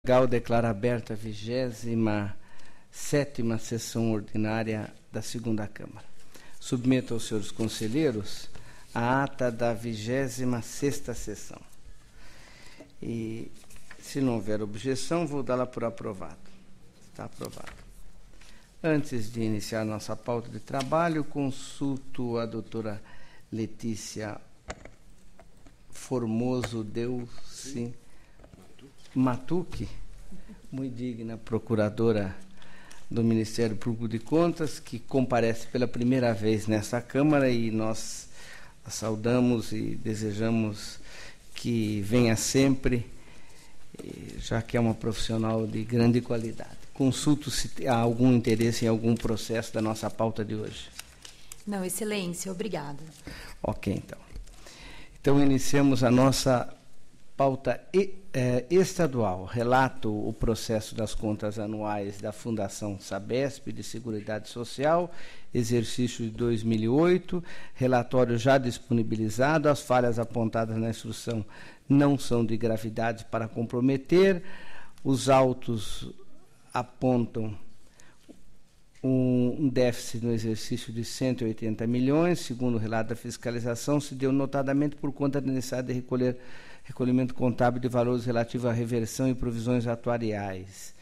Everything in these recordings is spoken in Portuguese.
Legal declara aberta a 27ª sessão ordinária da segunda Câmara. Submeto aos senhores conselheiros a ata da 26ª sessão. E, se não houver objeção, vou dá-la por aprovado. Está aprovado. Antes de iniciar nossa pauta de trabalho, consulto a doutora Letícia Formoso Deusi Matuque, muito digna procuradora do Ministério Público de Contas, que comparece pela primeira vez nessa Câmara, e nós a saudamos e desejamos que venha sempre, já que é uma profissional de grande qualidade. Consulto se há algum interesse em algum processo da nossa pauta de hoje. Não, excelência, obrigada. Ok, então. Então, iniciamos a nossa pauta estadual. Relato o processo das contas anuais da Fundação Sabesp de Seguridade Social, exercício de 2008, relatório já disponibilizado, as falhas apontadas na instrução não são de gravidade para comprometer, os autos apontam um déficit no exercício de 180 milhões, segundo o relato da fiscalização, se deu notadamente por conta da necessidade de recolhimento contábil de valores relativos à reversão e provisões atuariais.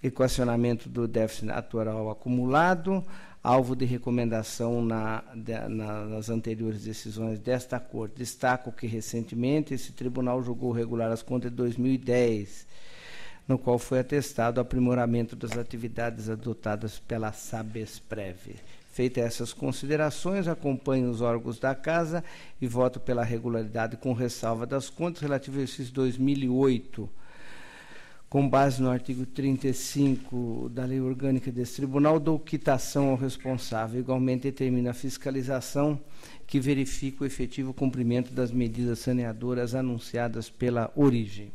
Equacionamento do déficit atuarial acumulado, alvo de recomendação nas anteriores decisões desta Corte. Destaco que, recentemente, esse tribunal julgou regular as contas de 2010, no qual foi atestado o aprimoramento das atividades adotadas pela Sabesprev. Feitas essas considerações, acompanho os órgãos da Casa e voto pela regularidade com ressalva das contas relativas ao exercício 2008, com base no artigo 35 da Lei Orgânica desse Tribunal, dou quitação ao responsável. Igualmente, determina a fiscalização que verifica o efetivo cumprimento das medidas saneadoras anunciadas pela origem.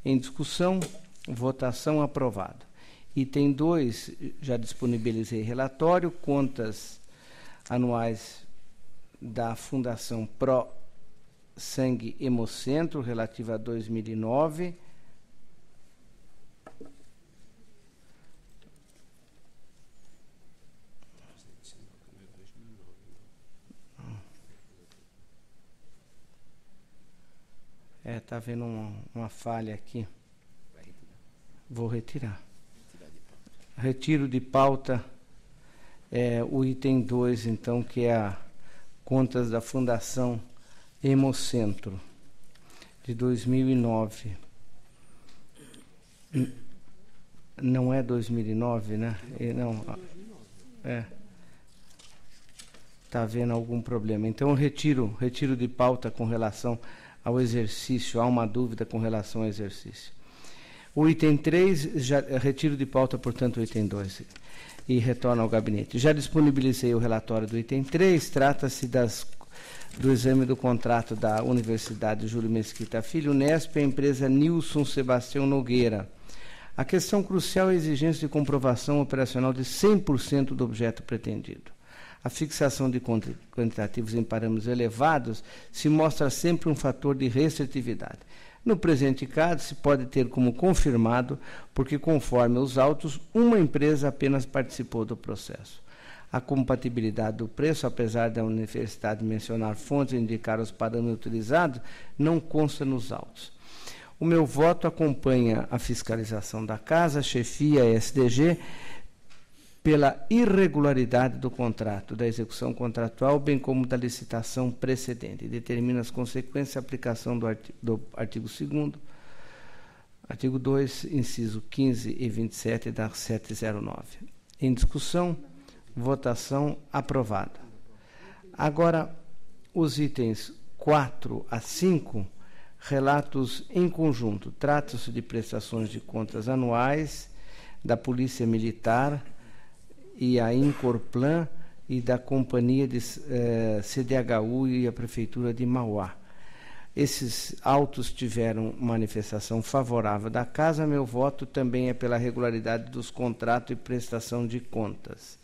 Em discussão, votação aprovada. Item 2, já disponibilizei relatório, contas anuais da Fundação Pro Sangue Hemocentro, relativa a 2009. Está havendo uma falha aqui. Vou retirar. Retiro de pauta o item 2, então, que é a contas da Fundação Hemocentro, de 2009. Não é 2009, né? Não. Está havendo algum problema. Então, retiro de pauta com relação ao exercício. Há uma dúvida com relação ao exercício. O item 3, já retiro de pauta, portanto, o item 2 e retorno ao gabinete. Já disponibilizei o relatório do item 3, trata-se do exame do contrato da Universidade Júlio Mesquita Filho, Unesp, a empresa Nilson Sebastião Nogueira. A questão crucial é a exigência de comprovação operacional de 100% do objeto pretendido. A fixação de quantitativos em parâmetros elevados se mostra sempre um fator de restritividade. No presente caso, se pode ter como confirmado, porque, conforme os autos, uma empresa apenas participou do processo. A compatibilidade do preço, apesar da universidade mencionar fontes e indicar os parâmetros utilizados, não consta nos autos. O meu voto acompanha a fiscalização da Casa, chefia e SDG, pela irregularidade do contrato, da execução contratual, bem como da licitação precedente. Determina as consequências da aplicação do artigo 2º, artigo 2, inciso 15 e 27 da 709. Em discussão, votação aprovada. Agora, os itens 4 a 5, relatos em conjunto. Trata-se de prestações de contas anuais da Polícia Militar e a Incorplan e da Companhia de CDHU e a Prefeitura de Mauá. Esses autos tiveram manifestação favorável da Casa. Meu voto também é pela regularidade dos contratos e prestação de contas,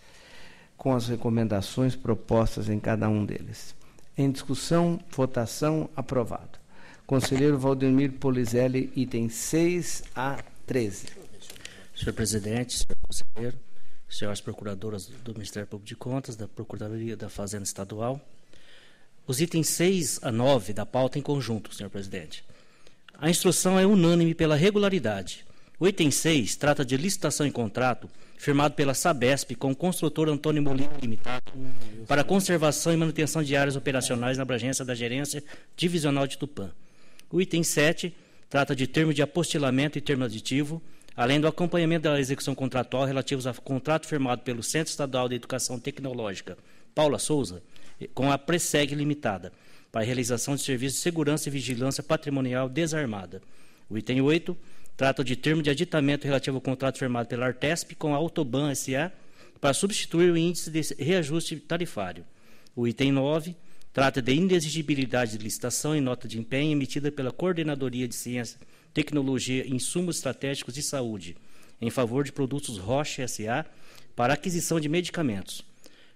com as recomendações propostas em cada um deles. Em discussão, votação, aprovado. Conselheiro Valdemir Polizelli, item 6 a 13. Senhor presidente, senhor conselheiro, senhoras procuradoras do Ministério Público de Contas, da Procuradoria da Fazenda Estadual, os itens 6 a 9 da pauta em conjunto, senhor presidente. A instrução é unânime pela regularidade. O item 6 trata de licitação em contrato firmado pela Sabesp com o construtor Antônio Molina Limitado para conservação e manutenção de áreas operacionais na abrangência da Gerência Divisional de Tupã. O item 7 trata de termo de apostilamento e termo aditivo, além do acompanhamento da execução contratual relativos ao contrato firmado pelo Centro Estadual de Educação Tecnológica Paula Souza com a Preseg Limitada, para a realização de serviços de segurança e vigilância patrimonial desarmada. O item 8 trata de termo de aditamento relativo ao contrato firmado pela Artesp com a Autoban S.A. para substituir o índice de reajuste tarifário. O item 9 trata de inexigibilidade de licitação e nota de empenho emitida pela Coordenadoria de Ciência, Tecnologia e Insumos Estratégicos de Saúde, em favor de produtos Roche S.A. para aquisição de medicamentos.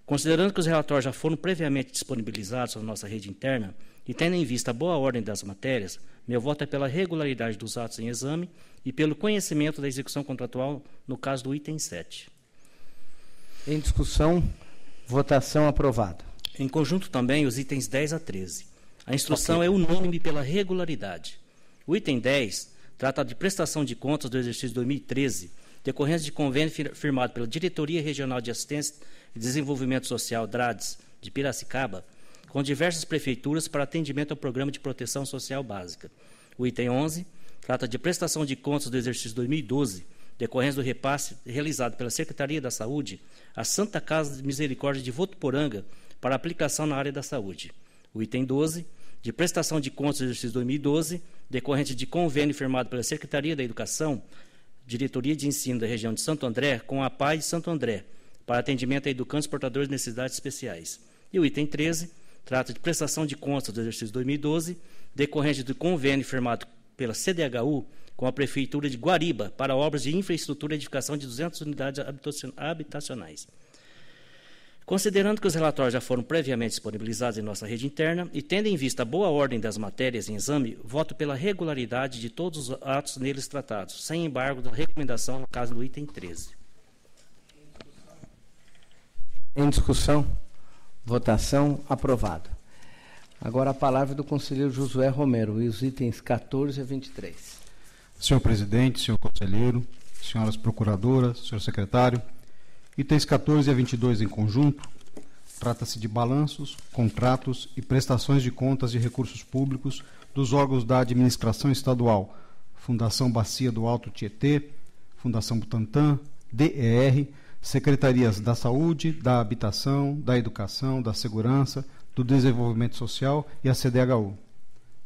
Considerando que os relatórios já foram previamente disponibilizados na nossa rede interna e tendo em vista a boa ordem das matérias, meu voto é pela regularidade dos atos em exame e pelo conhecimento da execução contratual no caso do item 7. Em discussão, votação aprovada. Em conjunto também os itens 10 a 13. A instrução é unânime pela regularidade. O item 10 trata de prestação de contas do exercício 2013, decorrência de convênio firmado pela Diretoria Regional de Assistência e Desenvolvimento Social, DRADS, de Piracicaba, com diversas prefeituras para atendimento ao Programa de Proteção Social Básica. O item 11 trata de prestação de contas do exercício 2012, decorrência do repasse realizado pela Secretaria da Saúde à Santa Casa de Misericórdia de Votuporanga para aplicação na área da saúde. O item 12, de prestação de contas do exercício 2012, decorrente de convênio firmado pela Secretaria da Educação, Diretoria de Ensino da região de Santo André, com a PAI de Santo André, para atendimento a educandos portadores de necessidades especiais. E o item 13 trata de prestação de contas do exercício 2012, decorrente do convênio firmado pela CDHU com a Prefeitura de Guariba para obras de infraestrutura e edificação de 200 unidades habitacionais. Considerando que os relatórios já foram previamente disponibilizados em nossa rede interna e tendo em vista a boa ordem das matérias em exame, voto pela regularidade de todos os atos neles tratados, sem embargo da recomendação no caso do item 13. Em discussão, votação aprovado. Agora a palavra do conselheiro Josué Romero e os itens 14 a 23. Senhor presidente, senhor conselheiro, senhoras procuradoras, senhor secretário, itens 14 a 22 em conjunto, trata-se de balanços, contratos e prestações de contas de recursos públicos dos órgãos da administração estadual, Fundação Bacia do Alto Tietê, Fundação Butantan, DER, Secretarias da Saúde, da Habitação, da Educação, da Segurança, do Desenvolvimento Social e a CDHU.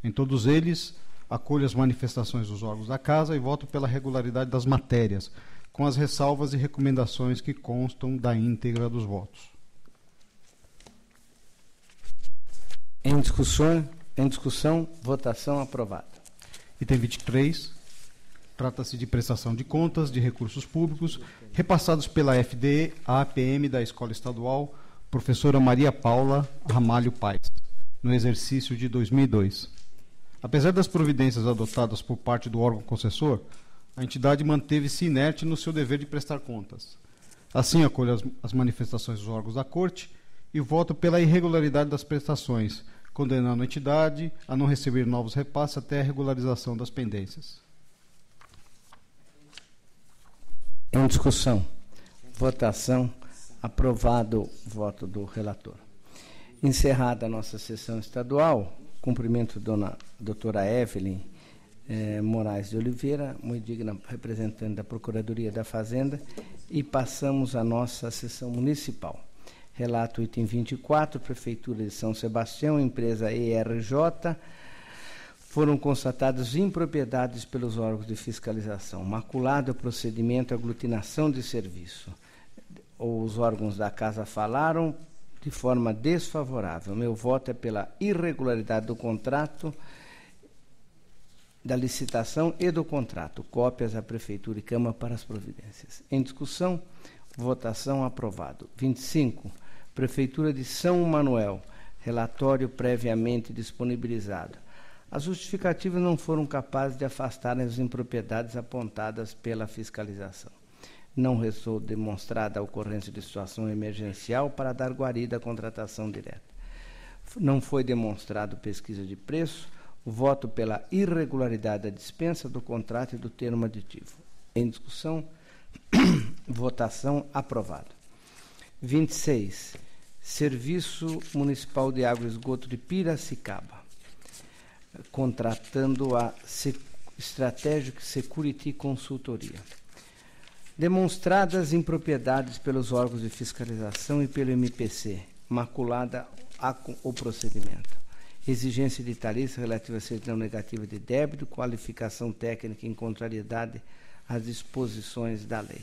Em todos eles, acolho as manifestações dos órgãos da Casa e voto pela regularidade das matérias, com as ressalvas e recomendações que constam da íntegra dos votos. Em discussão, votação aprovada. Item 23, trata-se de prestação de contas de recursos públicos repassados pela FDE à APM da Escola Estadual Professora Maria Paula Ramalho Paes, no exercício de 2002. Apesar das providências adotadas por parte do órgão concessor, a entidade manteve-se inerte no seu dever de prestar contas. Assim, acolho as manifestações dos órgãos da Corte e voto pela irregularidade das prestações, condenando a entidade a não receber novos repasses até a regularização das pendências. Em discussão, votação, aprovado o voto do relator. Encerrada a nossa sessão estadual, cumprimento a doutora Evelyn Moraes de Oliveira, muito digna representante da Procuradoria da Fazenda, e passamos à nossa sessão municipal. Relato item 24, Prefeitura de São Sebastião, empresa ERJ, foram constatadas impropriedades pelos órgãos de fiscalização. Maculado o procedimento aglutinação de serviço. Os órgãos da Casa falaram de forma desfavorável. Meu voto é pela irregularidade do contrato, da licitação e do contrato. Cópias à Prefeitura e Câmara para as providências. Em discussão, votação aprovado. 25. Prefeitura de São Manuel. Relatório previamente disponibilizado. As justificativas não foram capazes de afastar as impropriedades apontadas pela fiscalização. Não restou demonstrada a ocorrência de situação emergencial para dar guarida à contratação direta. Não foi demonstrado pesquisa de preço, voto pela irregularidade da dispensa do contrato e do termo aditivo. Em discussão, votação aprovado. 26. Serviço Municipal de Água e Esgoto de Piracicaba, contratando a Strategic Security Consultoria. Demonstradas impropriedades pelos órgãos de fiscalização e pelo MPC, maculada o procedimento. Exigência de tarifa relativa à certidão negativa de débito, qualificação técnica em contrariedade às disposições da lei.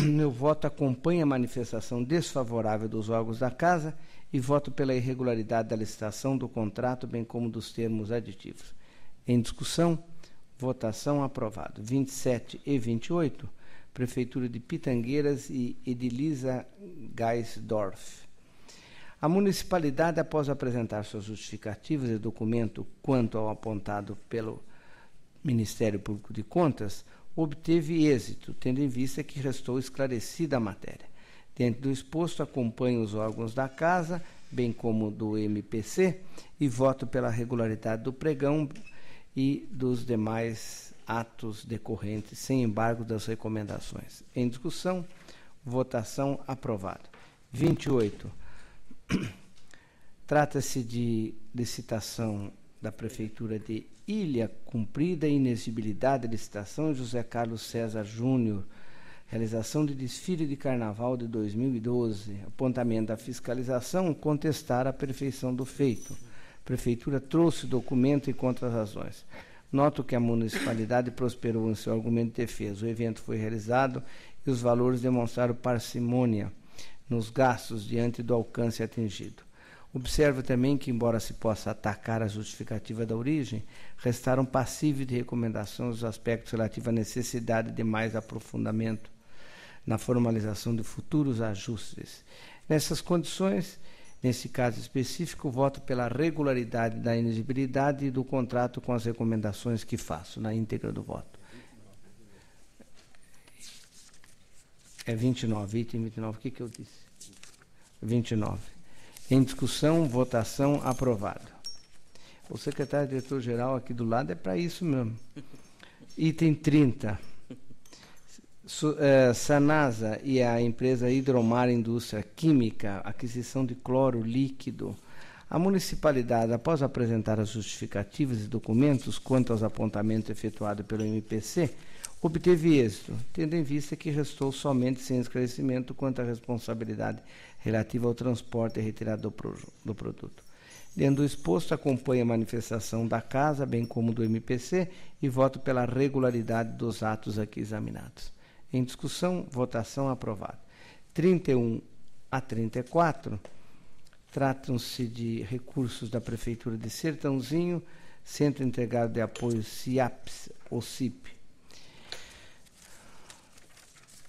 Meu voto acompanha a manifestação desfavorável dos órgãos da Casa e voto pela irregularidade da licitação do contrato, bem como dos termos aditivos. Em discussão, votação aprovado. 27 e 28, Prefeitura de Pitangueiras e Edilisa Geisdorf. A municipalidade, após apresentar suas justificativas e documento quanto ao apontado pelo Ministério Público de Contas, obteve êxito, tendo em vista que restou esclarecida a matéria. Dentro do exposto, acompanho os órgãos da Casa, bem como do MPC, e voto pela regularidade do pregão e dos demais atos decorrentes, sem embargo das recomendações. Em discussão, votação aprovado. 28. Trata-se de licitação da Prefeitura de Ilha Cumprida, inexigibilidade da licitação José Carlos César Júnior, realização de desfile de carnaval de 2012, apontamento da fiscalização, contestar a perfeição do feito. A Prefeitura trouxe documento e contrarrazões. Noto que a municipalidade prosperou em seu argumento de defesa. O evento foi realizado e os valores demonstraram parcimônia nos gastos diante do alcance atingido. Observo também que, embora se possa atacar a justificativa da origem, restaram passíveis de recomendações os aspectos relativos à necessidade de mais aprofundamento na formalização de futuros ajustes. Nessas condições, nesse caso específico, voto pela regularidade da inexigibilidade do contrato com as recomendações que faço, na íntegra do voto. É 29, item 29, o que eu disse? 29. Em discussão, votação, aprovado. O secretário-diretor-geral aqui do lado é para isso mesmo. Item 30. Sanasa e a empresa Hidromar Indústria Química, aquisição de cloro líquido. A municipalidade, após apresentar as justificativas e documentos quanto aos apontamentos efetuados pelo MPC, obteve êxito, tendo em vista que restou somente sem esclarecimento quanto à responsabilidade relativa ao transporte e retirada do produto. Dentro do exposto, acompanho a manifestação da Casa, bem como do MPC, e voto pela regularidade dos atos aqui examinados. Em discussão, votação aprovada. 31 a 34, tratam-se de recursos da Prefeitura de Sertãozinho, Centro Integrado de Apoio CIAPS, ou CIP.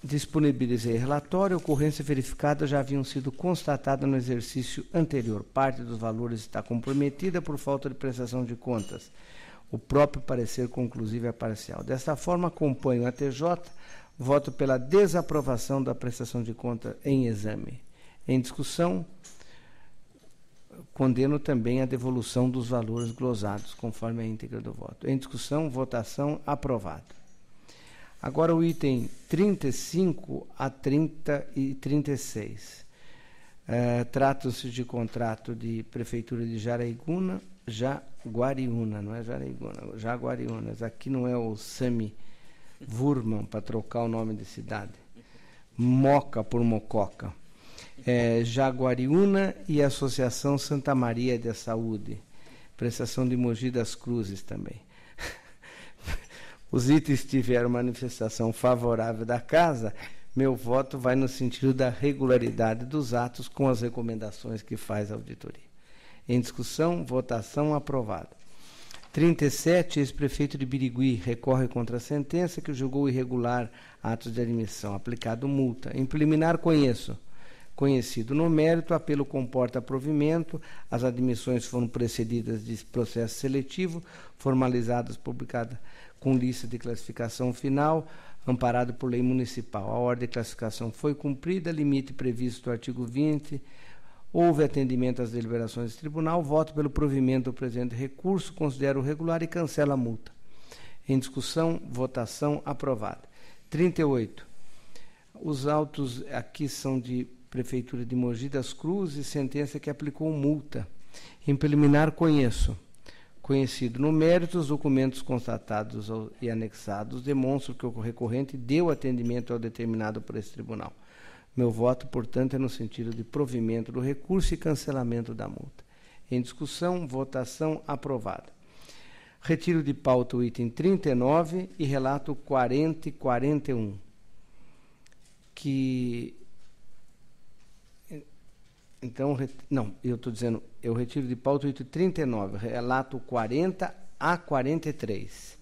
Disponibilizei relatório, ocorrência verificada já haviam sido constatadas no exercício anterior. Parte dos valores está comprometida por falta de prestação de contas. O próprio parecer conclusivo é parcial. Desta forma, acompanho a TJ, voto pela desaprovação da prestação de conta em exame. Em discussão, condeno também a devolução dos valores glosados, conforme a íntegra do voto. Em discussão, votação aprovado. Agora o item 35 a 30 e 36. Trata-se de contrato de Prefeitura de Jaguariúna, não é Jaraiguana, Jaguariúnas. Aqui não é o Sami Wurman, para trocar o nome de cidade. Moca por Mococa. Jaguariúna e Associação Santa Maria de Saúde. Prestação de Mogi das Cruzes também. Os itens tiveram manifestação favorável da Casa, meu voto vai no sentido da regularidade dos atos com as recomendações que faz a auditoria. Em discussão, votação aprovada. 37, ex-prefeito de Birigui recorre contra a sentença que julgou irregular atos de admissão, aplicado multa. Em preliminar, conheço Conhecido no mérito, o apelo comporta provimento, as admissões foram precedidas de processo seletivo, formalizadas, publicadas com lista de classificação final, amparado por lei municipal. A ordem de classificação foi cumprida, limite previsto no artigo 20, houve atendimento às deliberações do tribunal, voto pelo provimento do presente recurso, considero regular e cancela a multa. Em discussão, votação, aprovada. 38. Os autos aqui são de Prefeitura de Mogi das Cruzes, sentença que aplicou multa. Em preliminar, conhecido no mérito, os documentos constatados e anexados demonstram que o recorrente deu atendimento ao determinado por esse tribunal. Meu voto, portanto, é no sentido de provimento do recurso e cancelamento da multa. Em discussão, votação, aprovada. Retiro de pauta o item 39 e relato 40 e 41, que... Então, não, eu estou dizendo, eu retiro de pauta o item 39, relato 40 a 43.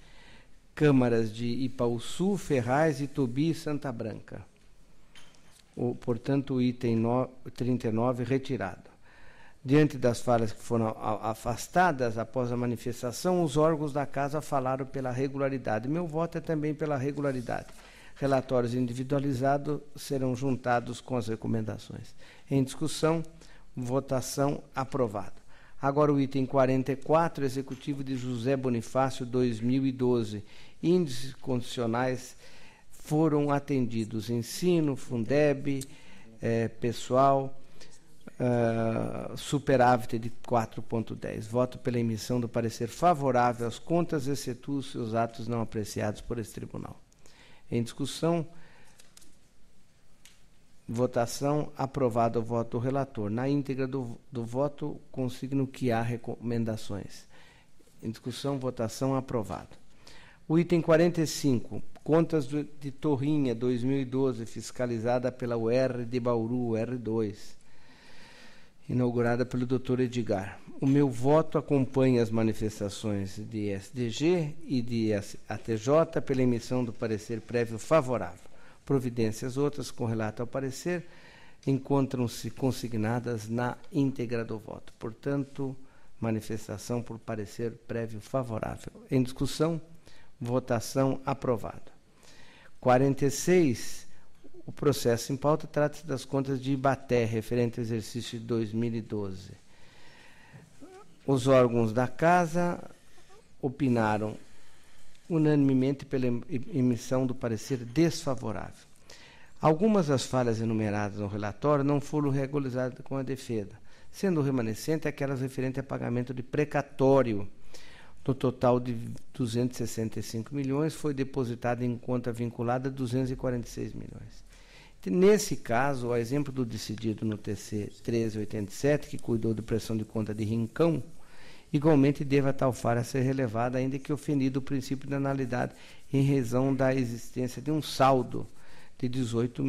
Câmaras de Ipaussu, Ferraz, Itobi e Santa Branca. Portanto, o item 39 retirado. Diante das falhas que foram afastadas após a manifestação, os órgãos da Casa falaram pela regularidade. Meu voto é também pela regularidade. Relatórios individualizados serão juntados com as recomendações. Em discussão, votação, aprovado. Agora o item 44, Executivo de José Bonifácio 2012. Índices condicionais foram atendidos. Ensino, Fundeb, pessoal, superávit de 4,10. Voto pela emissão do parecer favorável às contas, excetuam os seus atos não apreciados por esse tribunal. Em discussão, votação, aprovado o voto do relator. Na íntegra do voto, consigno que há recomendações. Em discussão, votação, aprovado. O item 45, contas de Torrinha 2012, fiscalizada pela UR de Bauru, R2, inaugurada pelo Dr. Edgar. O meu voto acompanha as manifestações de SDG e de ATJ pela emissão do parecer prévio favorável. Providências outras com relato ao parecer encontram-se consignadas na íntegra do voto. Portanto, manifestação por parecer prévio favorável. Em discussão, votação, aprovado. 46. O processo em pauta trata-se das contas de Ibaté, referente ao exercício de 2012. Os órgãos da Casa opinaram unanimemente pela emissão do parecer desfavorável. Algumas das falhas enumeradas no relatório não foram regularizadas com a defesa, sendo remanescente aquelas referentes a pagamento de precatório. No total de 265 milhões, foi depositado em conta vinculada 246 milhões. Nesse caso, a exemplo do decidido no TC 1387, que cuidou de pressão de conta de Rincão, igualmente deva tal falha ser relevada, ainda que ofendido o princípio da analidade em razão da existência de um saldo de 18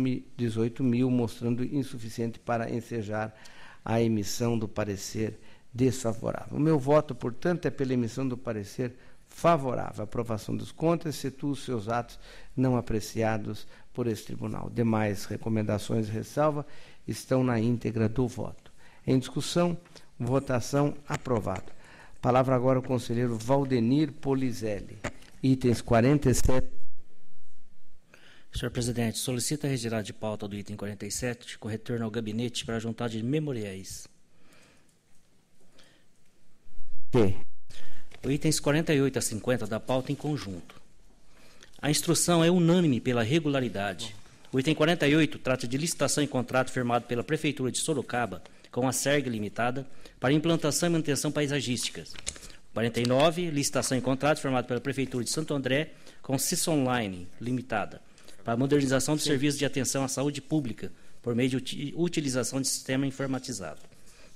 mil, mostrando insuficiente para ensejar a emissão do parecer desfavorável. O meu voto, portanto, é pela emissão do parecer favorável à aprovação dos contas, excetuam os seus atos não apreciados por esse tribunal. Demais recomendações e ressalva estão na íntegra do voto. Em discussão, votação, aprovado. Palavra agora ao conselheiro Valdenir Polizelli. Itens 47. Senhor presidente, solicita a retirada de pauta do item 47 com retorno ao gabinete para a juntada de memoriais. Que? O itens 48 a 50 da pauta em conjunto. A instrução é unânime pela regularidade. O item 48 trata de licitação e contrato firmado pela Prefeitura de Sorocaba com a SERG Limitada para implantação e manutenção paisagísticas. 49, licitação e contrato firmado pela Prefeitura de Santo André com CIS Online Limitada para a modernização dos serviços de atenção à saúde pública por meio de utilização de sistema informatizado.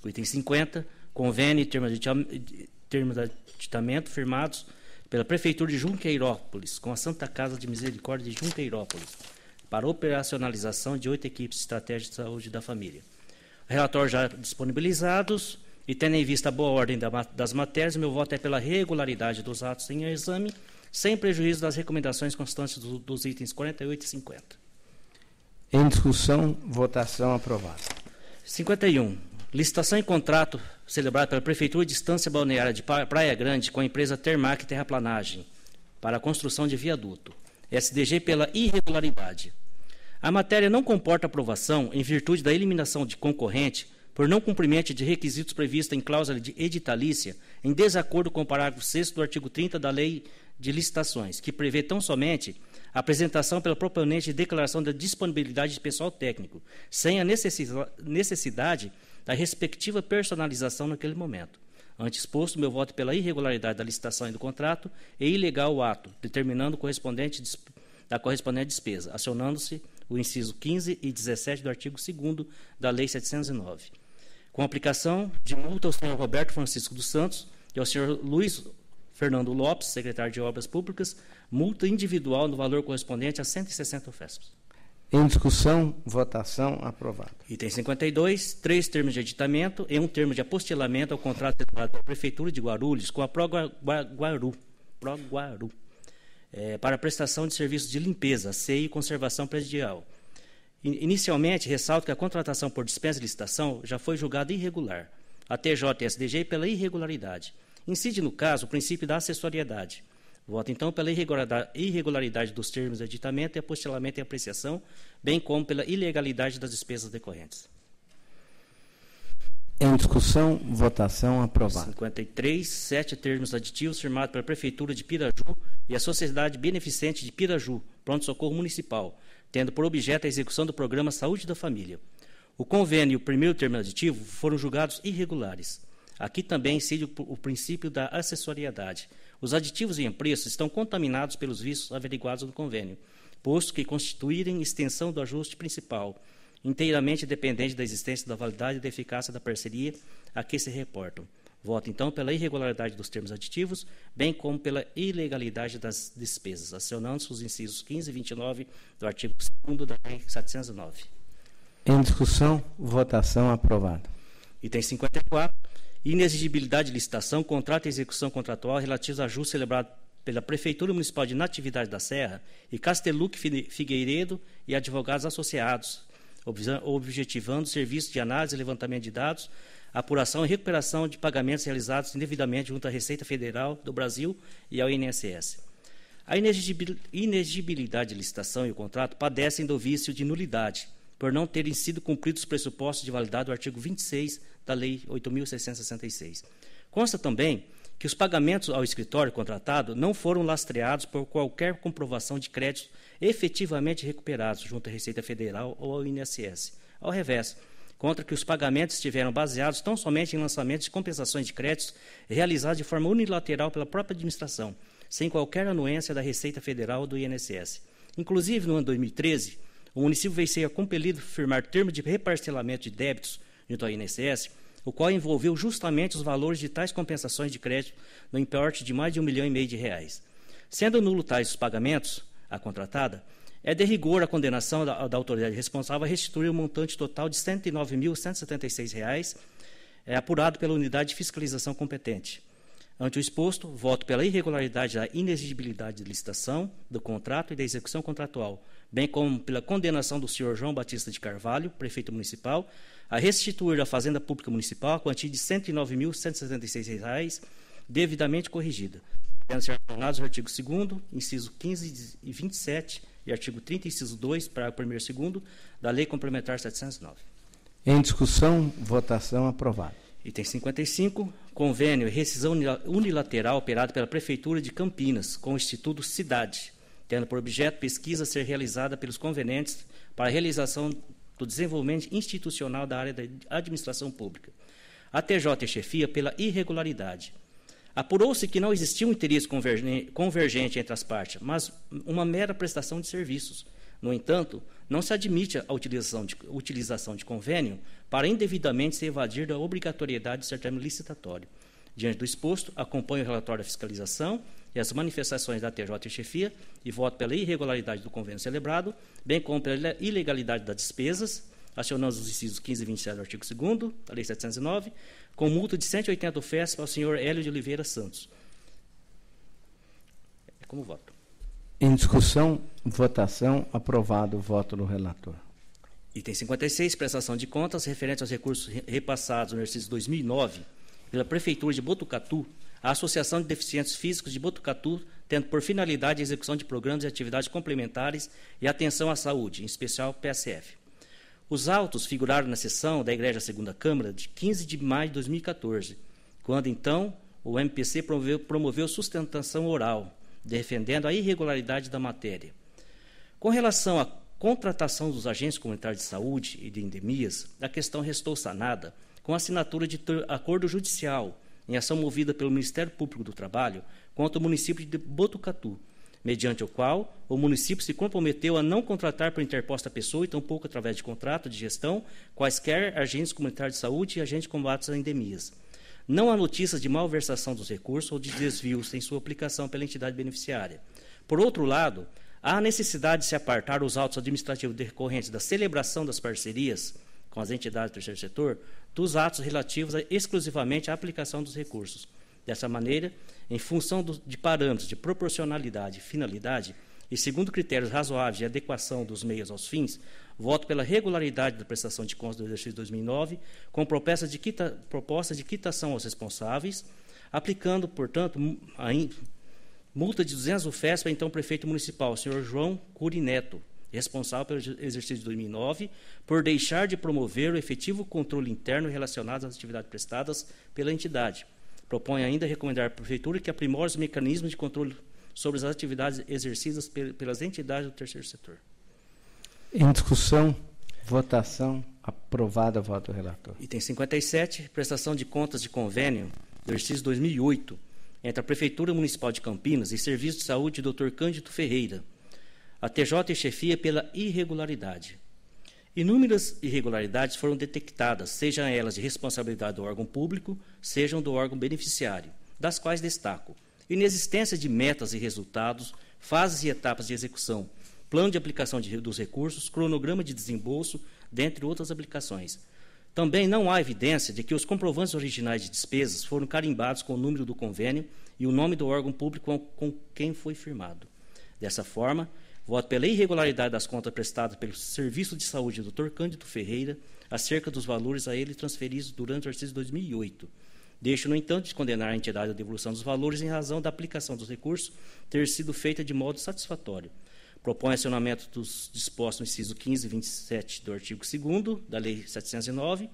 O item 50, convênio e termos de aditamento firmados pela Prefeitura de Junqueirópolis com a Santa Casa de Misericórdia de Junqueirópolis para operacionalização de 8 equipes de estratégia de saúde da família. Relatórios já disponibilizados e tendo em vista a boa ordem das matérias, meu voto é pela regularidade dos atos em exame, sem prejuízo das recomendações constantes dos itens 48 e 50. Em discussão, votação, aprovada. 51. Licitação e contrato celebrado pela Prefeitura de Estância Balneária de Praia Grande com a empresa Termac Terraplanagem para a construção de viaduto. SDG pela irregularidade. A matéria não comporta aprovação em virtude da eliminação de concorrente por não cumprimento de requisitos previstos em cláusula de editalícia, em desacordo com o parágrafo 6º do artigo 30 da Lei de Licitações, que prevê tão somente a apresentação pela proponente de declaração da disponibilidade de pessoal técnico, sem a necessidade da respectiva personalização naquele momento. Antes exposto, meu voto pela irregularidade da licitação e do contrato e ilegal o ato, determinando da correspondente despesa, acionando-se o inciso 15 e 17 do artigo 2º da Lei 709. Com aplicação de multa ao senhor Roberto Francisco dos Santos e ao senhor Luiz Fernando Lopes, secretário de Obras Públicas, multa individual no valor correspondente a 160 UFESPs. Em discussão, votação, aprovado. Item 52, 3 termos de aditamento e 1 termo de apostilamento ao contrato celebrado pela Prefeitura de Guarulhos com a Proguaru, para a prestação de serviços de limpeza, asseio e conservação predial. Inicialmente, ressalto que a contratação por dispensa de licitação já foi julgada irregular. A TJ e a SDG pela irregularidade. Incide, no caso, o princípio da acessoriedade. Voto, então, pela irregularidade dos termos de aditamento e apostilamento e apreciação, bem como pela ilegalidade das despesas decorrentes. Em discussão, votação, aprovado. 53, 7 termos aditivos firmados pela Prefeitura de Piraju e a Sociedade Beneficente de Piraju, Pronto-Socorro Municipal, tendo por objeto a execução do programa Saúde da Família. O convênio e o primeiro termo aditivo foram julgados irregulares. Aqui também incide o princípio da acessoriedade. Os aditivos em preço estão contaminados pelos vícios averiguados no convênio, posto que constituírem extensão do ajuste principal, inteiramente dependente da existência da validade e da eficácia da parceria a que se reportam. Voto, então, pela irregularidade dos termos aditivos, bem como pela ilegalidade das despesas, acionando-se os incisos 15 e 29 do artigo 2º da Lei 709. Em discussão, votação, aprovado. Item 54. Inexigibilidade de licitação, contrato e execução contratual relativos a ajuste celebrado pela Prefeitura Municipal de Natividade da Serra e Casteluque Figueiredo e advogados associados, objetivando serviços de análise e levantamento de dados, apuração e recuperação de pagamentos realizados indevidamente junto à Receita Federal do Brasil e ao INSS. A inexigibilidade de licitação e o contrato padecem do vício de nulidade, por não terem sido cumpridos os pressupostos de validade do artigo 26 da Lei 8.666. Consta também que os pagamentos ao escritório contratado não foram lastreados por qualquer comprovação de créditos efetivamente recuperados junto à Receita Federal ou ao INSS. Ao revés, contra que os pagamentos estiveram baseados tão somente em lançamentos de compensações de créditos realizados de forma unilateral pela própria administração, sem qualquer anuência da Receita Federal ou do INSS. Inclusive, no ano 2013, o município veio ser compelido a firmar termo de reparcelamento de débitos junto ao INSS, o qual envolveu justamente os valores de tais compensações de crédito no importe de mais de R$ 1,5 milhão. Sendo nulo tais os pagamentos à contratada, é de rigor a condenação da autoridade responsável a restituir o montante total de R$ 109.176, apurado pela unidade de fiscalização competente. Ante o exposto, voto pela irregularidade da inexigibilidade de licitação, do contrato e da execução contratual, bem como pela condenação do senhor João Batista de Carvalho, prefeito municipal, a restituir à Fazenda Pública Municipal a quantia de R$ 109.176, devidamente corrigida, devendo ser acionados o artigo 2º, inciso 15 e 27 e artigo 30, inciso 2, parágrafo 1º e 2º da Lei Complementar 709. Em discussão, votação, aprovado. Item 55, convênio e rescisão unilateral operado pela Prefeitura de Campinas com o Instituto Cidade, tendo por objeto pesquisa a ser realizada pelos convenientes para a realização do desenvolvimento institucional da área da administração pública. A TJ chefia pela irregularidade. Apurou-se que não existia um interesse convergente entre as partes, mas uma mera prestação de serviços. No entanto, não se admite a utilização de convênio para indevidamente se evadir da obrigatoriedade do certame licitatório. Diante do exposto, acompanho o relatório da fiscalização e as manifestações da TJ chefia e voto pela irregularidade do convênio celebrado, bem como pela ilegalidade das despesas, acionando os incisos 15 e 27 do artigo 2º da Lei 709, com multa de 180 UFESP ao senhor Hélio de Oliveira Santos. Como voto. Em discussão, votação, aprovado o voto do relator. Item 56, prestação de contas referente aos recursos repassados no exercício 2009 pela Prefeitura de Botucatu, a Associação de Deficientes Físicos de Botucatu, tendo por finalidade a execução de programas e atividades complementares e atenção à saúde, em especial PSF. Os autos figuraram na sessão da Igreja Segunda Câmara de 15 de maio de 2014, quando, então, o MPC promoveu sustentação oral, defendendo a irregularidade da matéria. Com relação à contratação dos agentes comunitários de saúde e de endemias, a questão restou sanada com a assinatura de acordo judicial em ação movida pelo Ministério Público do Trabalho contra o município de Botucatu, mediante o qual o município se comprometeu a não contratar por interposta pessoa e tampouco através de contrato de gestão quaisquer agentes comunitários de saúde e agentes de combate às endemias. Não há notícias de malversação dos recursos ou de desvios em sua aplicação pela entidade beneficiária. Por outro lado, há necessidade de se apartar os autos administrativos decorrentes da celebração das parcerias com as entidades do terceiro setor dos atos relativos exclusivamente à aplicação dos recursos. Dessa maneira, em função de parâmetros de proporcionalidade e finalidade, e segundo critérios razoáveis de adequação dos meios aos fins, voto pela regularidade da prestação de contas do exercício 2009, com proposta de quitação aos responsáveis, aplicando, portanto, multa de 200 UFES para então prefeito municipal, senhor João Curi Neto, responsável pelo exercício de 2009, por deixar de promover o efetivo controle interno relacionado às atividades prestadas pela entidade. Propõe ainda recomendar à Prefeitura que aprimore os mecanismos de controle sobre as atividades exercidas pelas entidades do terceiro setor. Em discussão, votação, aprovada, voto do relator. Item 57, prestação de contas de convênio do exercício 2008 entre a Prefeitura Municipal de Campinas e Serviço de Saúde Dr. Cândido Ferreira, a TJ e chefia pela irregularidade. Inúmeras irregularidades foram detectadas, sejam elas de responsabilidade do órgão público, sejam do órgão beneficiário, das quais destaco inexistência de metas e resultados, fases e etapas de execução, plano de aplicação dos recursos, cronograma de desembolso, dentre outras aplicações. Também não há evidência de que os comprovantes originais de despesas foram carimbados com o número do convênio e o nome do órgão público com quem foi firmado. Dessa forma, voto pela irregularidade das contas prestadas pelo Serviço de Saúde do Dr. Cândido Ferreira acerca dos valores a ele transferidos durante o exercício 2008. Deixo, no entanto, de condenar a entidade à devolução dos valores em razão da aplicação dos recursos ter sido feita de modo satisfatório. Propõe acionamento dos dispostos no inciso 15 e 27 do artigo 2º da Lei 709,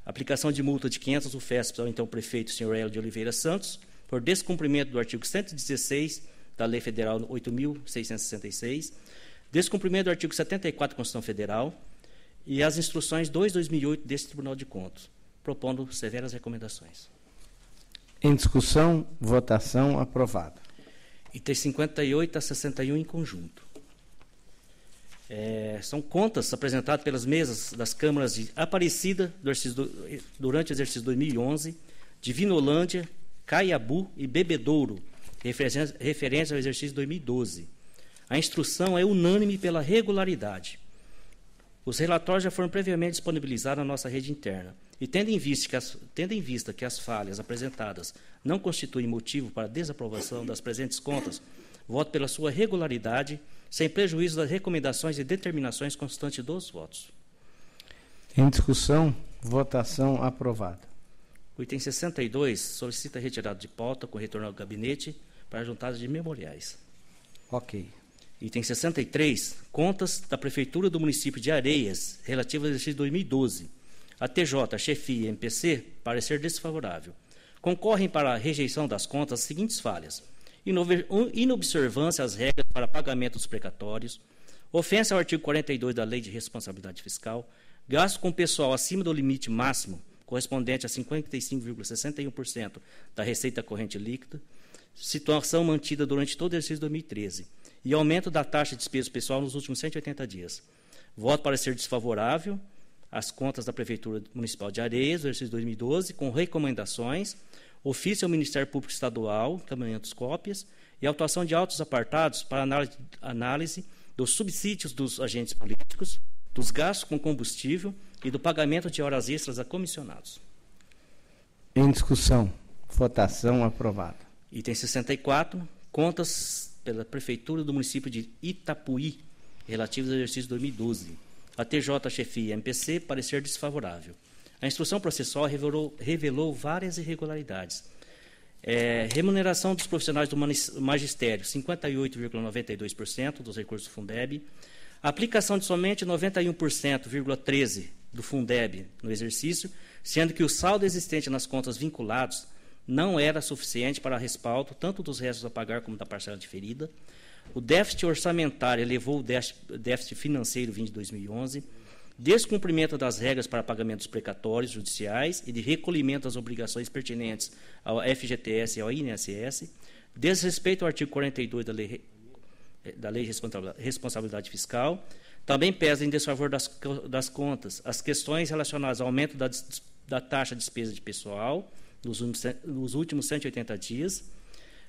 aplicação de multa de 500 UFES ao então prefeito, senhor Hélio de Oliveira Santos, por descumprimento do artigo 116 da Lei Federal 8.666, descumprimento do artigo 74 da Constituição Federal e as instruções 2/2008 deste Tribunal de Contas, propondo severas recomendações. Em discussão, votação, aprovada. Item 58 a 61 em conjunto. São contas apresentadas pelas mesas das câmaras de Aparecida durante o exercício 2011, de Vinolândia, Caiabu e Bebedouro, referente ao exercício 2012. A instrução é unânime pela regularidade. Os relatórios já foram previamente disponibilizados na nossa rede interna e, tendo em vista que as falhas apresentadas não constituem motivo para a desaprovação das presentes contas, voto pela sua regularidade, sem prejuízo das recomendações e determinações constantes dos votos. Em discussão, votação, aprovada. O item 62 solicita retirada de pauta com retorno ao gabinete para a juntada de memoriais. Ok. Item 63, contas da Prefeitura do município de Areias, relativa ao exercício 2012. A TJ, a chefia e MPC, parecer desfavorável. Concorrem para a rejeição das contas as seguintes falhas: inobservância às regras para pagamento dos precatórios, ofensa ao artigo 42 da Lei de Responsabilidade Fiscal, gasto com pessoal acima do limite máximo, correspondente a 55,61% da receita corrente líquida, situação mantida durante todo o exercício 2013, e aumento da taxa de despesa pessoal nos últimos 180 dias. Voto para ser desfavorável às contas da Prefeitura Municipal de Areias, do exercício 2012, com recomendações, ofício ao Ministério Público Estadual, encaminhamento das cópias, e autuação de autos apartados para análise dos subsídios dos agentes políticos, dos gastos com combustível e do pagamento de horas extras a comissionados. Em discussão, votação, aprovada. Item 64, contas pela Prefeitura do município de Itapuí, relativos ao exercício 2012. A TJ, chefia e MPC, parecer desfavorável. A instrução processual revelou várias irregularidades. Remuneração dos profissionais do magistério, 58,92% dos recursos do Fundeb. Aplicação de somente 91,13% do Fundeb no exercício, sendo que o saldo existente nas contas vinculados não era suficiente para respaldo tanto dos restos a pagar como da parcela diferida. O déficit orçamentário elevou o déficit financeiro vindo de 2011. Descumprimento das regras para pagamento dos precatórios judiciais e de recolhimento das obrigações pertinentes ao FGTS e ao INSS, desrespeito ao artigo 42 da Lei de Responsabilidade Fiscal, também pesa em desfavor das contas as questões relacionadas ao aumento da taxa de despesa de pessoal nos últimos 180 dias,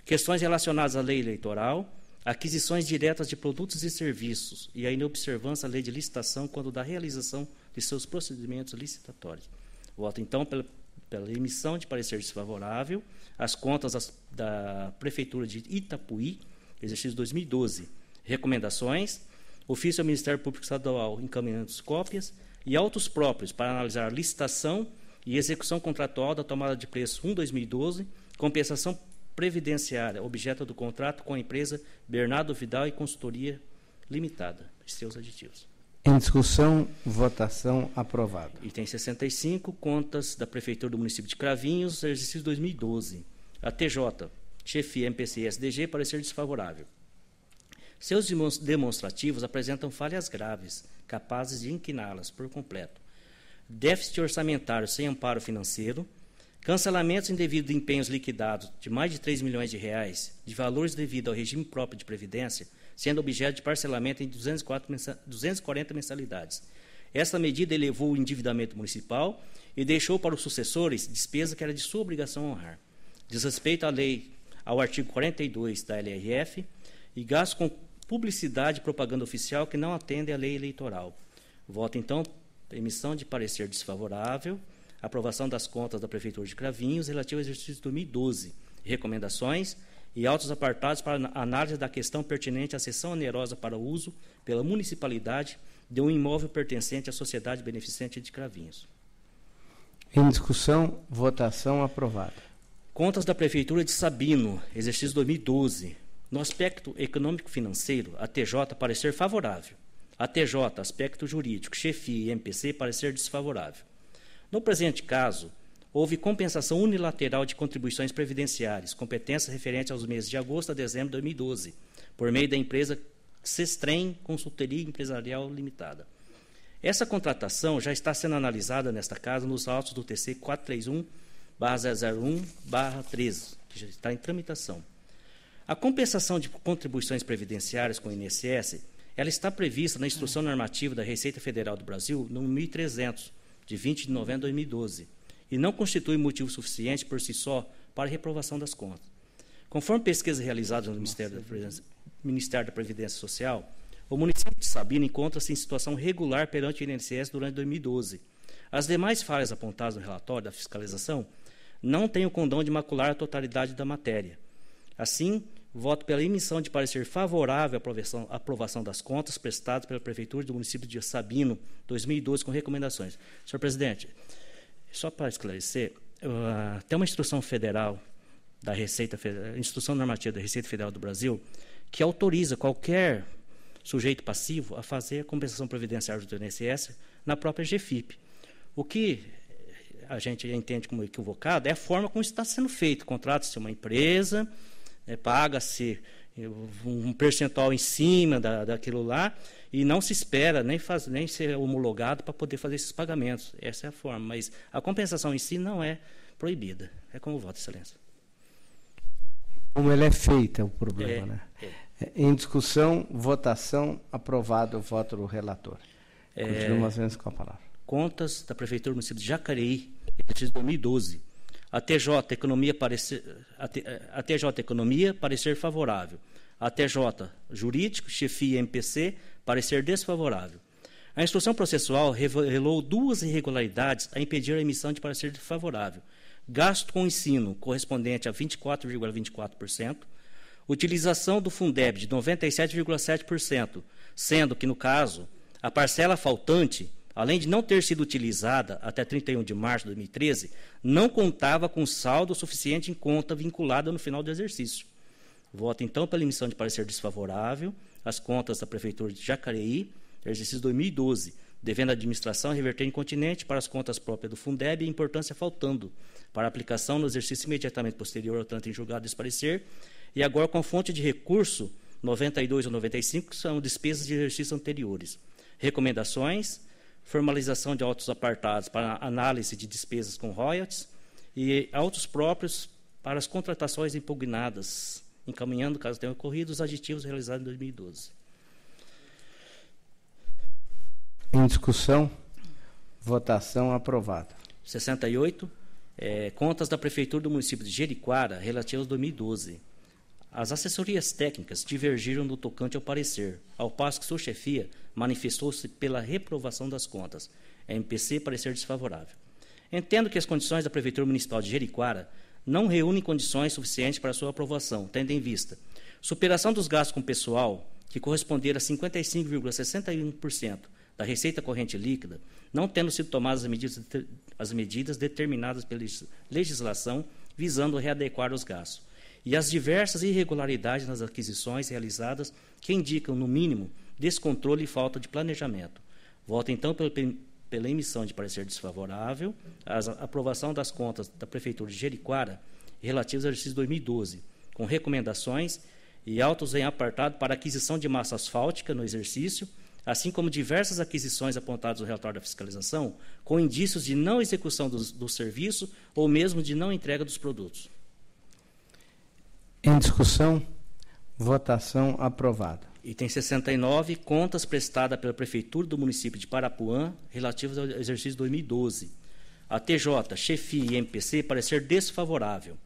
questões relacionadas à lei eleitoral, aquisições diretas de produtos e serviços e a inobservância à lei de licitação quando da realização de seus procedimentos licitatórios. Voto, então, pela emissão de parecer desfavorável às contas da Prefeitura de Itapuí, exercício 2012. Recomendações: ofício ao Ministério Público Estadual encaminhando cópias e autos próprios para analisar a licitação e execução contratual da tomada de preço 1/2012, compensação previdenciária, objeto do contrato com a empresa Bernardo Vidal e Consultoria Limitada, seus aditivos. Em discussão, votação, aprovado. Item 65, contas da Prefeitura do município de Cravinhos, exercício 2012. A TJ, chefia MPC e SDG, parecer desfavorável. Seus demonstrativos apresentam falhas graves, capazes de inquiná-las por completo. Déficit orçamentário sem amparo financeiro, cancelamentos indevidos de empenhos liquidados de mais de R$ 3 milhões de valores devido ao regime próprio de previdência, sendo objeto de parcelamento em 240 mensalidades. Esta medida elevou o endividamento municipal e deixou para os sucessores despesa que era de sua obrigação honrar. Desrespeito à lei, ao artigo 42 da LRF e gasto com publicidade e propaganda oficial que não atendem à lei eleitoral. Voto, então, emissão de parecer desfavorável, aprovação das contas da Prefeitura de Cravinhos relativo ao exercício 2012, recomendações e autos apartados para análise da questão pertinente à cessão onerosa para uso pela municipalidade de um imóvel pertencente à sociedade beneficente de Cravinhos. Em discussão, votação, aprovado. Contas da Prefeitura de Sabino, exercício 2012. No aspecto econômico-financeiro, a TJ parecer favorável. A TJ, aspecto jurídico, chefia e MPC, parecer desfavorável. No presente caso, houve compensação unilateral de contribuições previdenciárias, competência referente aos meses de agosto a dezembro de 2012, por meio da empresa Cestrem Consultoria Empresarial Limitada. Essa contratação já está sendo analisada nesta casa nos autos do TC 431/001/13, que já está em tramitação. A compensação de contribuições previdenciárias com o INSS, ela está prevista na Instrução Normativa da Receita Federal do Brasil, no 1300, de 20 de novembro de 2012, e não constitui motivo suficiente por si só para a reprovação das contas. Conforme pesquisa realizada no Ministério da Previdência Social, o município de Sabino encontra-se em situação regular perante o INSS durante 2012. As demais falhas apontadas no relatório da fiscalização não têm o condão de macular a totalidade da matéria. Assim, voto pela emissão de parecer favorável à aprovação das contas prestadas pela Prefeitura do município de Sabino, 2012, com recomendações. Senhor presidente, só para esclarecer, tem uma instrução federal da Instrução Normativa da Receita Federal do Brasil, que autoriza qualquer sujeito passivo a fazer a compensação previdenciária do INSS na própria GFIP. O que a gente entende como equivocado é a forma como está sendo feito. Contrata-se uma empresa, paga-se um percentual em cima daquilo lá e não se espera nem ser homologado para poder fazer esses pagamentos. Essa é a forma, mas a compensação em si não é proibida. É como voto, excelência. Como ela é feita, é o problema, né? Em discussão, votação, aprovado o voto do relator. Continuamos mais vezes com a palavra. Contas da Prefeitura do município de Jacareí, exercício 2012. A TJ Economia, parecer favorável. A TJ Jurídico, chefia MPC, parecer desfavorável. A instrução processual revelou duas irregularidades a impedir a emissão de parecer favorável. Gasto com ensino, correspondente a 24,24%. Utilização do Fundeb de 97,7%, sendo que, no caso, A parcela faltante, além de não ter sido utilizada até 31 de março de 2013, não contava com saldo suficiente em conta vinculada no final do exercício. Voto, então, pela emissão de parecer desfavorável às contas da Prefeitura de Jacareí, exercício 2012, devendo a administração reverter incontinente para as contas próprias do Fundeb e importância faltando para aplicação no exercício imediatamente posterior ao tanto em julgado desse parecer, e agora com fonte de recurso 92 ou 95, que são despesas de exercícios anteriores. Recomendações: formalização de autos apartados para análise de despesas com royalties e autos próprios para as contratações impugnadas, encaminhando, caso tenham ocorrido, os aditivos realizados em 2012. Em discussão, votação aprovada. 68, contas da Prefeitura do município de Jeriquara relativas a 2012. As assessorias técnicas divergiram no tocante ao parecer, ao passo que sua chefia manifestou-se pela reprovação das contas. MPC, parecer desfavorável. Entendo que as condições da Prefeitura Municipal de Jeriquara não reúnem condições suficientes para sua aprovação, tendo em vista superação dos gastos com pessoal, que corresponderam a 55,61% da receita corrente líquida, não tendo sido tomadas as medidas determinadas pela legislação visando readequar os gastos, e as diversas irregularidades nas aquisições realizadas que indicam, no mínimo, descontrole e falta de planejamento. Voto, então, pela emissão de parecer desfavorável à aprovação das contas da Prefeitura de Jeriquara relativas ao exercício 2012, com recomendações e autos em apartado para aquisição de massa asfáltica no exercício, assim como diversas aquisições apontadas no relatório da fiscalização, com indícios de não execução do serviço ou mesmo de não entrega dos produtos. Em discussão, votação aprovada. Item 69, contas prestadas pela Prefeitura do município de Parapuã relativas ao exercício 2012. A TJ, chefia e MPC, parecer desfavorável.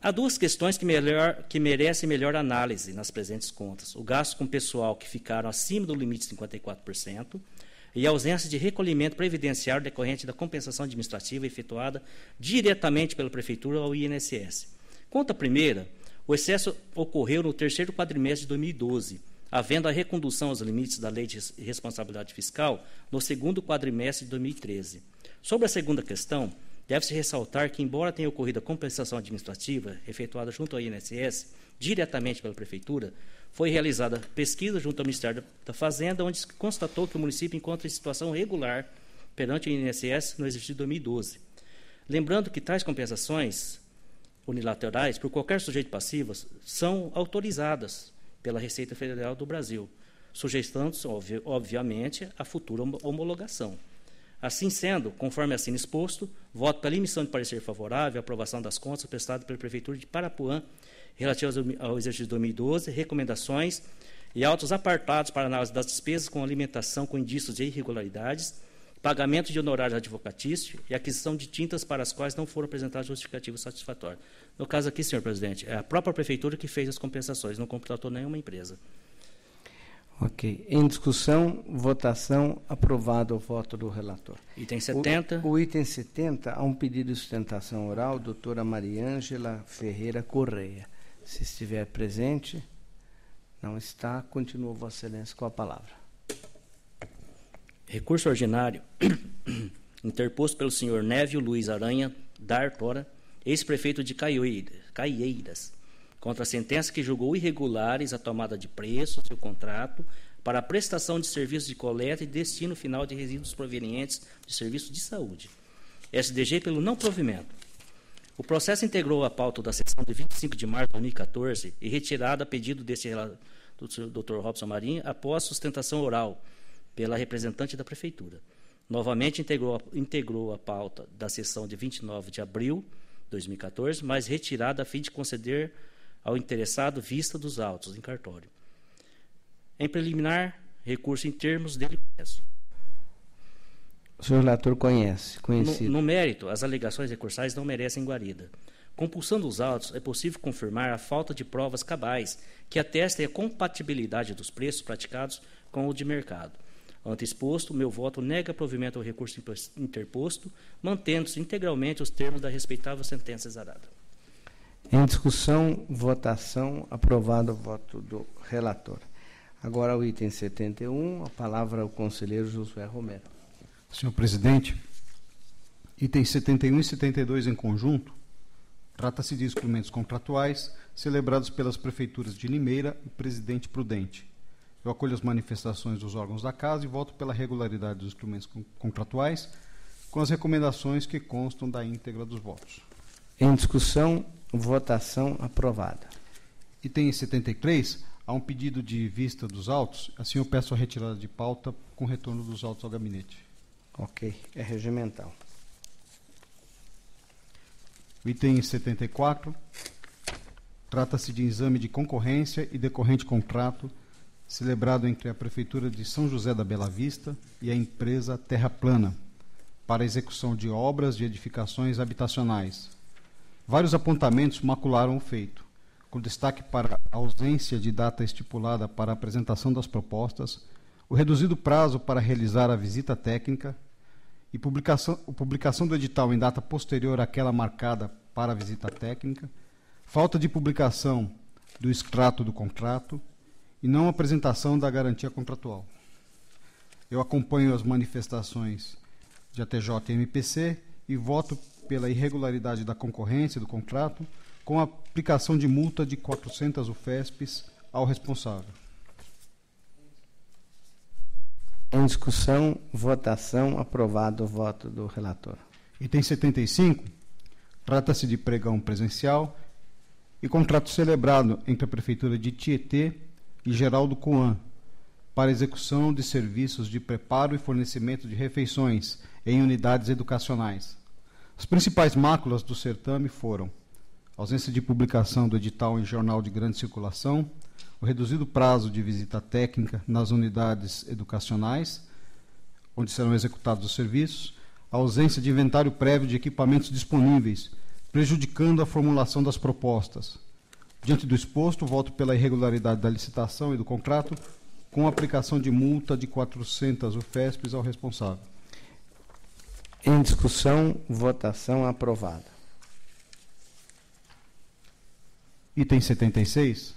Há duas questões que merecem melhor análise nas presentes contas. O gasto com pessoal que ficaram acima do limite de 54% e a ausência de recolhimento previdenciário decorrente da compensação administrativa efetuada diretamente pela Prefeitura ao INSS. Quanto à primeira, o excesso ocorreu no terceiro quadrimestre de 2012, havendo a recondução aos limites da Lei de Responsabilidade Fiscal no segundo quadrimestre de 2013. Sobre a segunda questão, deve-se ressaltar que, embora tenha ocorrido a compensação administrativa efetuada junto ao INSS, diretamente pela Prefeitura, foi realizada pesquisa junto ao Ministério da Fazenda, onde se constatou que o município encontra em situação regular perante o INSS no exercício de 2012. Lembrando que tais compensações unilaterais, por qualquer sujeito passivo, são autorizadas pela Receita Federal do Brasil, sujeitando-se, obviamente, à futura homologação. Assim sendo, conforme assim exposto, voto pela emissão de parecer favorável à aprovação das contas prestadas pela Prefeitura de Parapuã relativas ao exercício de 2012, recomendações e autos apartados para análise das despesas com alimentação com indícios de irregularidades, pagamento de honorários advocatícios e aquisição de tintas para as quais não foram apresentados justificativos satisfatórios. No caso aqui, senhor presidente, é a própria Prefeitura que fez as compensações, não contratou nenhuma empresa. Ok. Em discussão, votação, aprovado o voto do relator. Item 70. O item 70, há um pedido de sustentação oral, doutora Mariângela Ferreira Correia. Se estiver presente, não está, continua Vossa Excelência com a palavra. Recurso ordinário interposto pelo senhor Névio Luiz Aranha D'Artora, ex-prefeito de Caieiras, contra a sentença que julgou irregulares a tomada de preço do contrato para a prestação de serviços de coleta e destino final de resíduos provenientes de serviços de saúde. SDG pelo não provimento. O processo integrou a pauta da sessão de 25 de março de 2014 e retirada a pedido do Dr. Robson Marinho após sustentação oral pela representante da Prefeitura. Novamente integrou a pauta da sessão de 29 de abril de 2014, mas retirada a fim de conceder ao interessado vista dos autos em cartório. Em preliminar, recurso em termos dele conheço. O senhor relator conhecido. No mérito, as alegações recursais não merecem guarida. Compulsando os autos, é possível confirmar a falta de provas cabais que atestem a compatibilidade dos preços praticados com o de mercado. Ante exposto, meu voto nega provimento ao recurso interposto, mantendo-se integralmente os termos da respeitável sentença exarada. Em discussão, votação, aprovado o voto do relator. Agora o item 71, a palavra ao conselheiro Josué Romero. Senhor presidente, itens 71 e 72 em conjunto, trata-se de instrumentos contratuais celebrados pelas prefeituras de Limeira e Presidente Prudente. Eu acolho as manifestações dos órgãos da Casa e voto pela regularidade dos instrumentos contratuais, com as recomendações que constam da íntegra dos votos. Em discussão, votação aprovada. Item 73, há um pedido de vista dos autos, assim eu peço a retirada de pauta com retorno dos autos ao gabinete. Ok, é regimental. O item 74, trata-se de exame de concorrência e decorrente contrato celebrado entre a Prefeitura de São José da Bela Vista e a empresa Terra Plana, para a execução de obras de edificações habitacionais. Vários apontamentos macularam o feito, com destaque para a ausência de data estipulada para a apresentação das propostas, o reduzido prazo para realizar a visita técnica e publicação do edital em data posterior àquela marcada para a visita técnica, falta de publicação do extrato do contrato e não apresentação da garantia contratual. Eu acompanho as manifestações de ATJ e MPC e voto pela irregularidade da concorrência do contrato, com a aplicação de multa de 400 UFESPs ao responsável. Em discussão, votação, aprovado o voto do relator. Item 75, trata-se de pregão presencial e contrato celebrado entre a Prefeitura de Tietê e Geraldo Coan, para execução de serviços de preparo e fornecimento de refeições em unidades educacionais. As principais máculas do certame foram ausência de publicação do edital em jornal de grande circulação, o reduzido prazo de visita técnica nas unidades educacionais, onde serão executados os serviços, a ausência de inventário prévio de equipamentos disponíveis, prejudicando a formulação das propostas. Diante do exposto, voto pela irregularidade da licitação e do contrato, com aplicação de multa de 400 UFESPs ao responsável. Em discussão, votação aprovada. Item 76,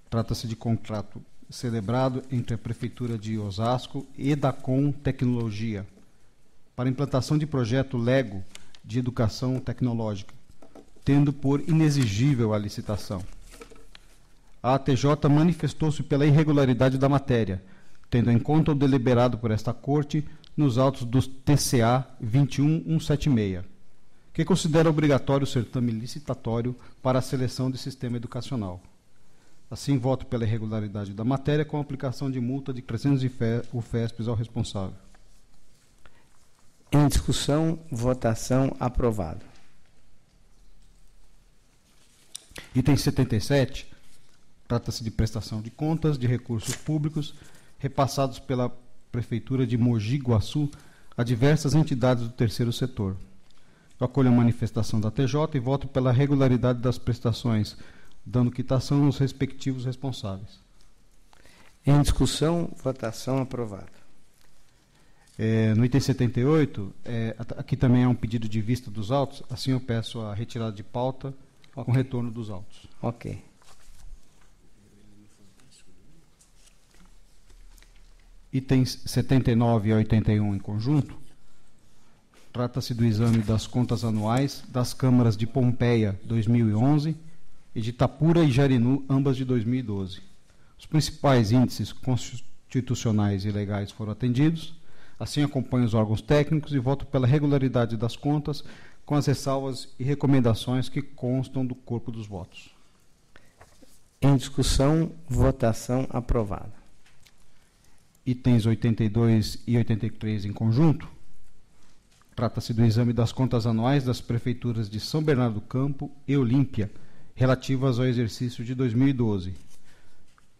trata-se de contrato celebrado entre a Prefeitura de Osasco e Edacom Tecnologia para implantação de projeto Lego de educação tecnológica, tendo por inexigível a licitação. A ATJ manifestou-se pela irregularidade da matéria, tendo em conta o deliberado por esta Corte nos autos do TCA 21176, que considera obrigatório o certame licitatório para a seleção de sistema educacional. Assim, voto pela irregularidade da matéria com aplicação de multa de 300 UFESPs ao responsável. Em discussão, votação aprovado. Item 77, trata-se de prestação de contas de recursos públicos repassados pela Prefeitura de Mogi Guaçu a diversas entidades do terceiro setor. Eu acolho a manifestação da TJ e voto pela regularidade das prestações, dando quitação aos respectivos responsáveis. Em discussão, votação aprovada. No item 78, aqui também há um pedido de vista dos autos, assim eu peço a retirada de pauta com retorno dos autos. Ok. Itens 79 e 81 em conjunto, trata-se do exame das contas anuais das câmaras de Pompeia 2011 e de Itapura e Jarinu, ambas de 2012. Os principais índices constitucionais e legais foram atendidos, assim acompanho os órgãos técnicos e voto pela regularidade das contas com as ressalvas e recomendações que constam do corpo dos votos. Em discussão, votação aprovada. Itens 82 e 83 em conjunto, trata-se do exame das contas anuais das prefeituras de São Bernardo do Campo e Olímpia, relativas ao exercício de 2012.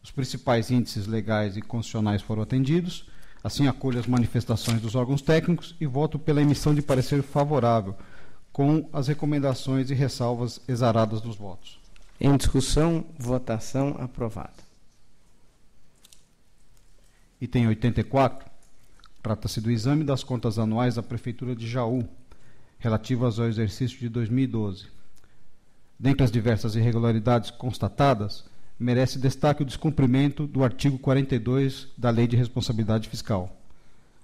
Os principais índices legais e constitucionais foram atendidos, assim acolho as manifestações dos órgãos técnicos e voto pela emissão de parecer favorável, com as recomendações e ressalvas exaradas dos votos. Em discussão, votação aprovada. Item 84, trata-se do exame das contas anuais da Prefeitura de Jaú, relativas ao exercício de 2012. Dentre as diversas irregularidades constatadas, merece destaque o descumprimento do artigo 42 da Lei de Responsabilidade Fiscal.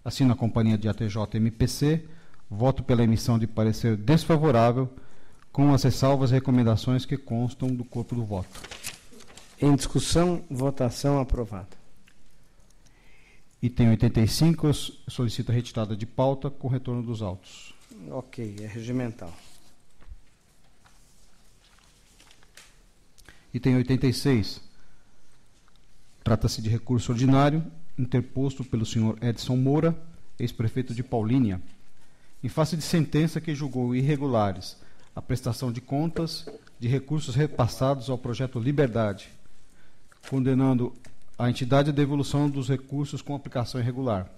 Assim, na companhia de ATJ-MPC, voto pela emissão de parecer desfavorável, com as ressalvas e recomendações que constam do corpo do voto. Em discussão, votação aprovada. Item 85, eu solicito a retirada de pauta com retorno dos autos. Ok, é regimental. Item 86, trata-se de recurso ordinário, interposto pelo senhor Edson Moura, ex-prefeito de Paulínia, em face de sentença que julgou irregulares a prestação de contas de recursos repassados ao projeto Liberdade, condenando a entidade à devolução dos recursos com aplicação irregular.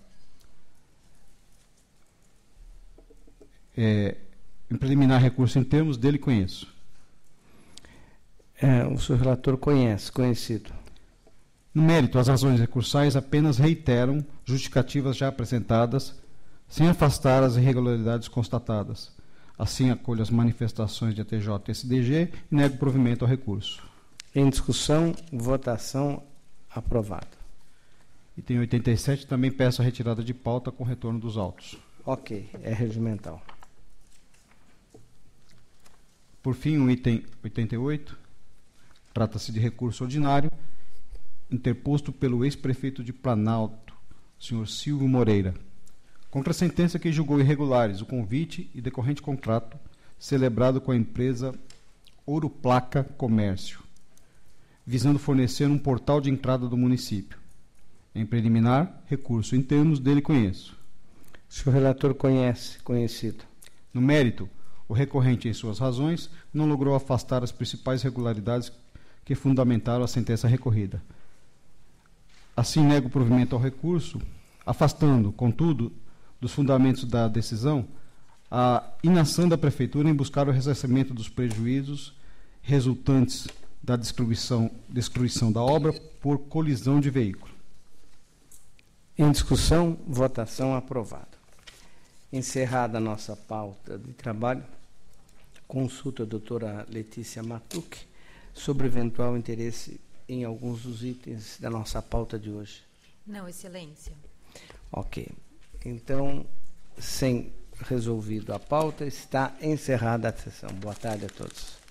Em preliminar recurso em termos, dele conheço. O senhor relator conhecido. No mérito, as razões recursais apenas reiteram justificativas já apresentadas, sem afastar as irregularidades constatadas. Assim, acolho as manifestações de ATJ e SDG e nego provimento ao recurso. Em discussão, votação aprovada. Item 87, também peço a retirada de pauta com retorno dos autos. Ok, é regimental. Por fim, o item 88, trata-se de recurso ordinário, interposto pelo ex-prefeito de Planalto, senhor Silvio Moreira, contra a sentença que julgou irregulares o convite e decorrente contrato celebrado com a empresa Ouro Placa Comércio, visando fornecer um portal de entrada do município. Em preliminar, recurso em termos, dele conheço. O senhor relator conhecido. No mérito, o recorrente, em suas razões, não logrou afastar as principais irregularidades que fundamentaram a sentença recorrida. Assim, nego provimento ao recurso, afastando, contudo, dos fundamentos da decisão, a inação da Prefeitura em buscar o ressarcimento dos prejuízos resultantes da destruição da obra por colisão de veículo. Em discussão, votação aprovada. Encerrada a nossa pauta de trabalho, consulta a doutora Letícia Matuque sobre eventual interesse em alguns dos itens da nossa pauta de hoje. Não, Excelência. Ok. Então, sem resolvido a pauta, está encerrada a sessão. Boa tarde a todos.